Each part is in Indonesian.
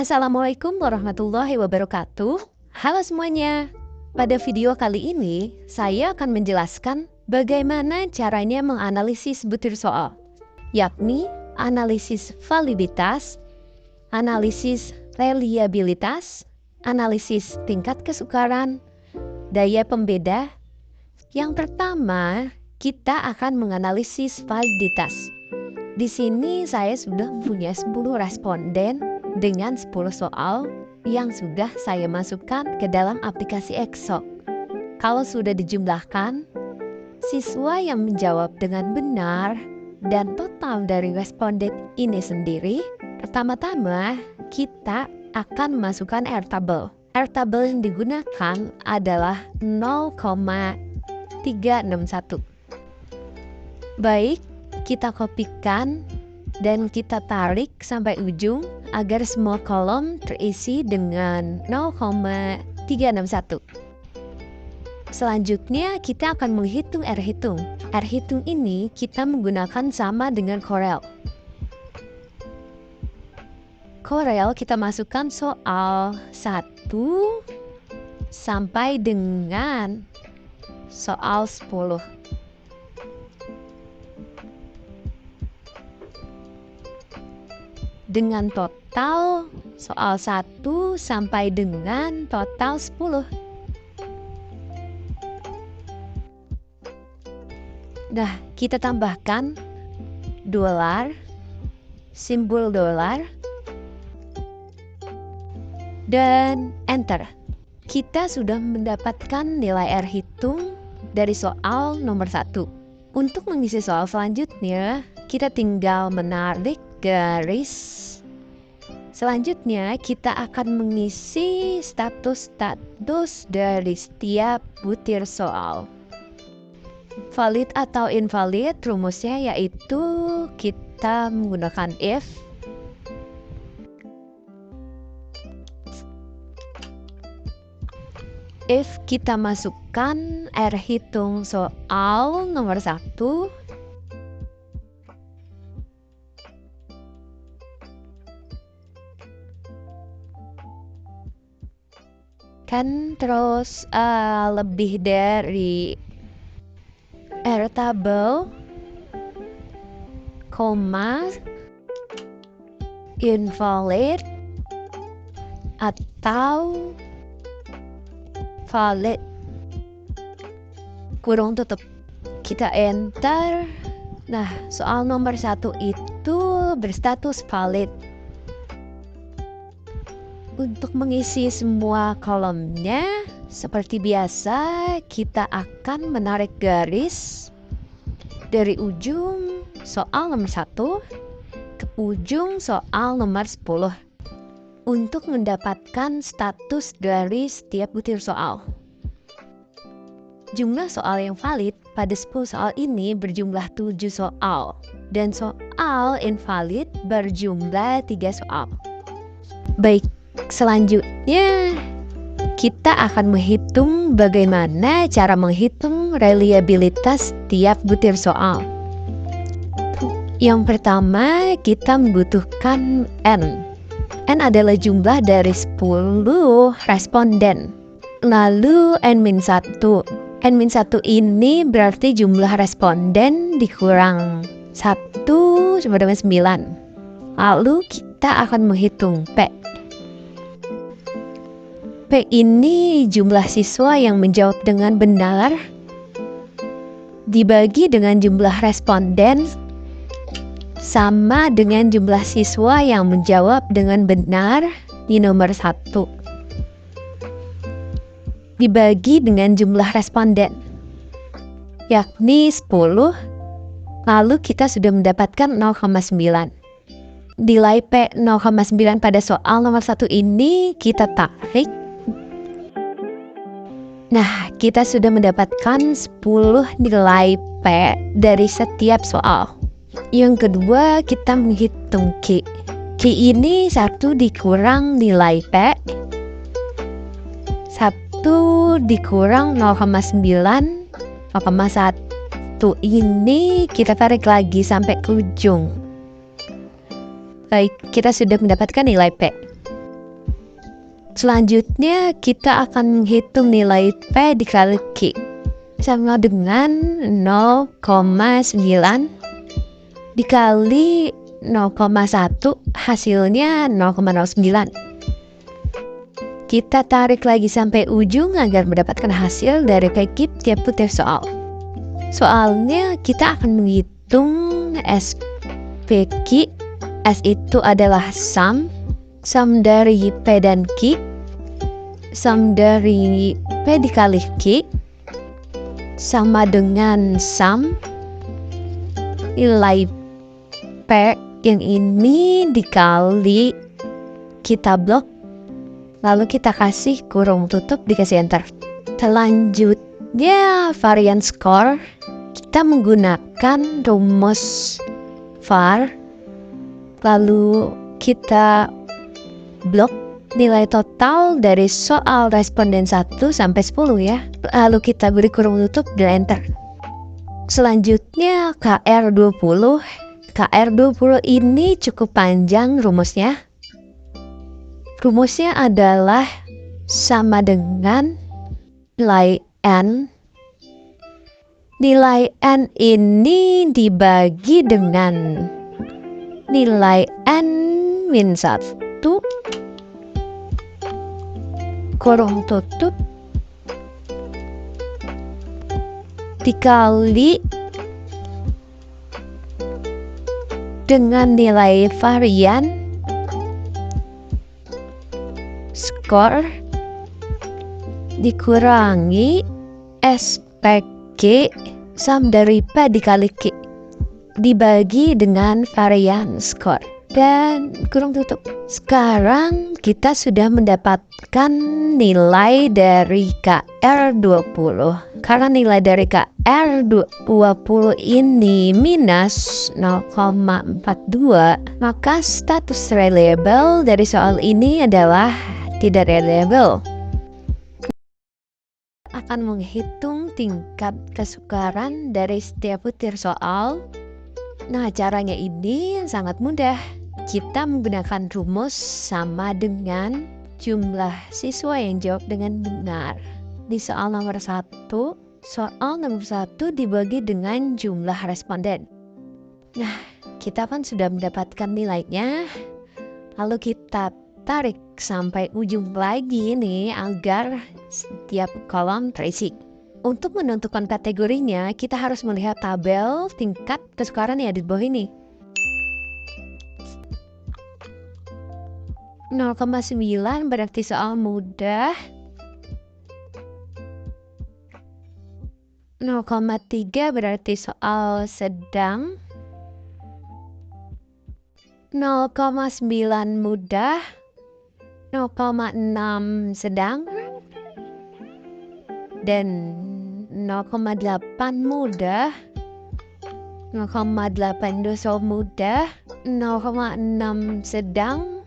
Assalamualaikum warahmatullahi wabarakatuh. Halo semuanya. Pada video kali ini, saya akan menjelaskan bagaimana caranya menganalisis butir soal, yakni analisis validitas, analisis reliabilitas, analisis tingkat kesukaran, daya pembeda. Yang pertama, kita akan menganalisis validitas. Di sini saya sudah punya 10 responden dengan 10 soal yang sudah saya masukkan ke dalam aplikasi EXO. Kalau sudah dijumlahkan, siswa yang menjawab dengan benar dan total dari responden ini sendiri, pertama-tama kita akan memasukkan airtable. Airtable yang digunakan adalah 0,361. Baik, kita kopikan dan kita tarik sampai ujung agar semua kolom terisi dengan 0,361. Selanjutnya kita akan menghitung R hitung. R hitung ini kita menggunakan sama dengan Corel. Corel kita masukkan soal 1 sampai dengan soal 10. Dengan total soal 1 sampai dengan total 10. Nah, kita tambahkan dolar, simbol dolar, dan enter. Kita sudah mendapatkan nilai R hitung dari soal nomor 1. Untuk mengisi soal selanjutnya, kita tinggal menarik garis. Selanjutnya kita akan mengisi status dari setiap butir soal. Valid atau invalid, rumusnya yaitu kita menggunakan if kita masukkan R hitung soal nomor 1, kan terus lebih dari airtable, koma, invalid, atau valid, kurung tutup. Kita enter. Nah, soal nomor 1 itu berstatus valid. Untuk mengisi semua kolomnya, seperti biasa, kita akan menarik garis dari ujung soal nomor 1 ke ujung soal nomor 10 untuk mendapatkan status dari setiap butir soal. Jumlah soal yang valid pada 10 soal ini berjumlah 7 soal, dan soal invalid berjumlah 3 soal. Baik, selanjutnya kita akan menghitung bagaimana cara menghitung reliabilitas tiap butir soal. Yang pertama, kita membutuhkan N. N adalah jumlah dari 10 responden. Lalu N-1. N-1 ini berarti jumlah responden dikurang 1 sama dengan 9. Lalu kita akan menghitung P. P ini jumlah siswa yang menjawab dengan benar dibagi dengan jumlah responden sama dengan jumlah siswa yang menjawab dengan benar di nomor 1 dibagi dengan jumlah responden, yakni 10. Lalu kita sudah mendapatkan 0,9. Nilai P 0,9 pada soal nomor 1 ini kita tarik. Nah, kita sudah mendapatkan 10 nilai P dari setiap soal. Yang kedua, kita menghitung Q. Q ini 1 dikurang nilai P, 1 dikurang 0,9, 0,1 ini kita tarik lagi sampai ke ujung. Baik, kita sudah mendapatkan nilai P. Selanjutnya kita akan menghitung nilai P dikali Q sama dengan 0,9 dikali 0,1 hasilnya 0,09. Kita tarik lagi sampai ujung agar mendapatkan hasil dari P tiap putar soal. Soalnya kita akan menghitung SPQ. S itu adalah sum dari P dan Q, sum dari P dikali Q sama dengan sum nilai P yang ini dikali kita blok, lalu kita kasih kurung tutup, dikasih enter. Selanjutnya varian skor, kita menggunakan rumus var, lalu kita blok nilai total dari soal responden 1 sampai 10 ya, lalu kita beri kurung tutup dan enter. Selanjutnya KR20 ini cukup panjang rumusnya. Rumusnya adalah sama dengan nilai N. Nilai N ini dibagi dengan nilai N min 1 kurung tutup dikali dengan nilai varian skor dikurangi SPQ sum dari P dikali Q dibagi dengan varian skor dan kurung tutup. Sekarang kita sudah mendapatkan nilai dari KR20. Karena nilai dari KR20 ini minus 0,42, maka status reliable dari soal ini adalah tidak reliable. Akan menghitung tingkat kesukaran dari setiap butir soal. Nah, caranya ini sangat mudah. Kita menggunakan rumus sama dengan jumlah siswa yang jawab dengan benar. Di soal nomor 1 dibagi dengan jumlah responden. Nah, kita kan sudah mendapatkan nilainya. Lalu kita tarik sampai ujung lagi nih agar setiap kolom terisi. Untuk menentukan kategorinya, kita harus melihat tabel tingkat kesukaran yang ada di bawah ini. 0,9 berarti soal mudah. 0,3 berarti soal sedang. 0,9 mudah. 0,6 sedang. Dan 0,8 mudah. 0,8 itu soal mudah. 0,6 sedang.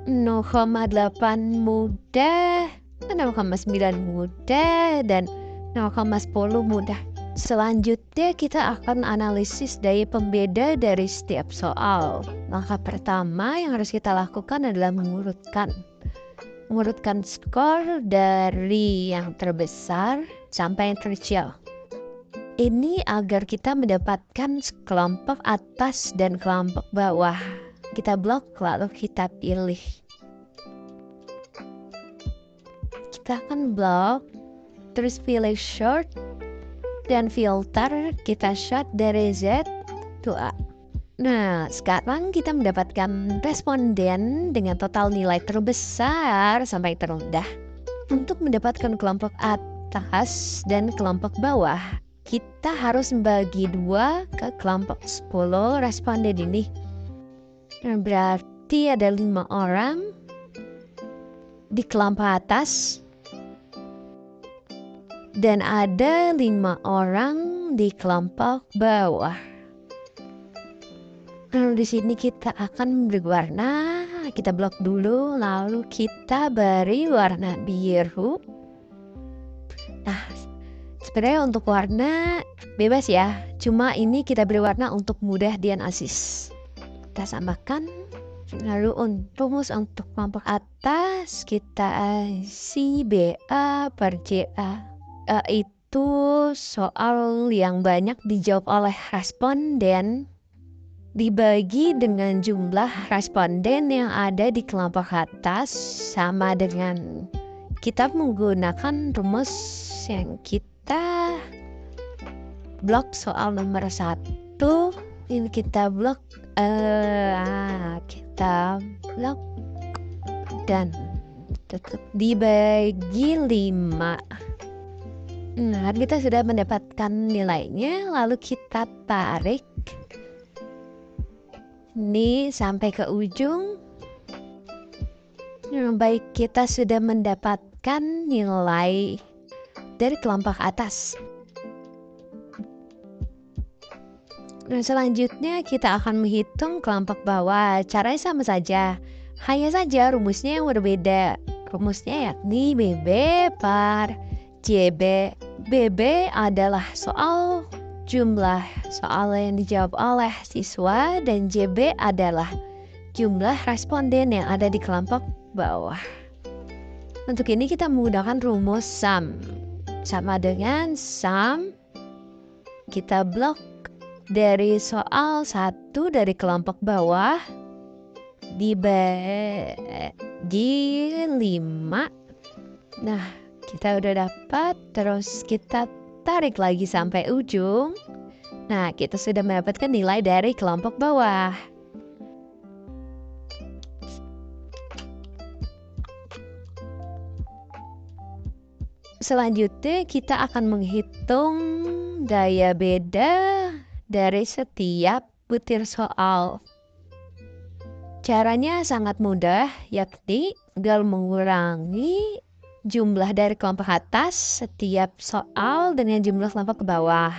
0,8 mudah, 0,9 mudah, dan 0,10 mudah. Selanjutnya kita akan analisis daya pembeda dari setiap soal. Langkah pertama yang harus kita lakukan adalah mengurutkan skor dari yang terbesar sampai yang terkecil. Ini agar kita mendapatkan kelompok atas dan kelompok bawah. Kita blok lalu kita pilih. Kita akan blok, terus pilih short dan filter, kita short dari Z to A. Nah, sekarang kita mendapatkan responden dengan total nilai terbesar sampai terendah. Untuk mendapatkan kelompok atas dan kelompok bawah, kita harus membagi 2 ke kelompok 10 responden ini. Nah, berarti ada 5 orang di kelompok atas dan ada 5 orang di kelompok bawah. Lalu di sini kita akan beri warna, kita blok dulu, lalu kita beri warna biru. Nah, sebenarnya untuk warna bebas ya, cuma ini kita beri warna untuk mudah dianalisis. Kita samakan Lalu rumus untuk kelompok atas kita isi BA per CA. Itu soal yang banyak dijawab oleh responden dibagi dengan jumlah responden yang ada di kelompok atas sama dengan kita menggunakan rumus yang kita blok soal nomor 1. Ini kita blok dan tetap dibagi 5. Nah, kita sudah mendapatkan nilainya, lalu kita tarik ini sampai ke ujung. Baik, kita sudah mendapatkan nilai dari kelompok atas. Nah, selanjutnya kita akan menghitung kelompok bawah. Caranya sama saja, hanya saja rumusnya yang berbeda. Rumusnya yakni BB per JB. BB adalah jumlah soal yang dijawab oleh siswa dan JB adalah jumlah responden yang ada di kelompok bawah. Untuk ini kita menggunakan rumus sum. Sama dengan sum, kita blok dari soal 1 dari kelompok bawah dibagi 5. Nah, kita udah dapat, terus kita tarik lagi sampai ujung. Nah, kita sudah mendapatkan nilai dari kelompok bawah. Selanjutnya kita akan menghitung daya beda dari setiap butir soal. Caranya sangat mudah, yakni tinggal mengurangi jumlah dari kelompok atas setiap soal dengan jumlah kelompok ke bawah.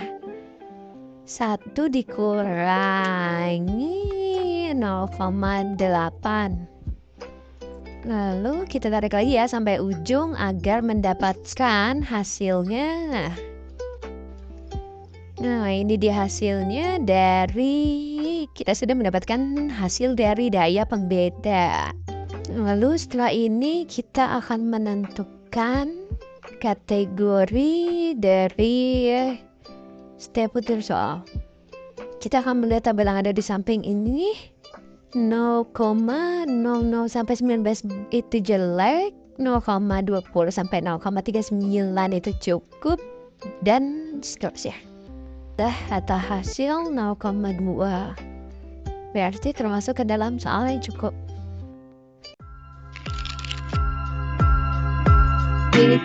1 dikurangi 0,8. Lalu kita tarik lagi ya sampai ujung agar mendapatkan hasilnya. Nah, ini dia hasilnya dari kita sudah mendapatkan hasil dari daya pembeda. Lalu setelah ini kita akan menentukan kategori dari setiap butir soal. Kita akan melihat tabel yang ada di samping ini. 0,00 sampai 19 itu jelek, 0,20 sampai 0,39 itu cukup, dan seterusnya. Atau hasil 0,2 berarti termasuk ke dalam soal yang cukup. Ini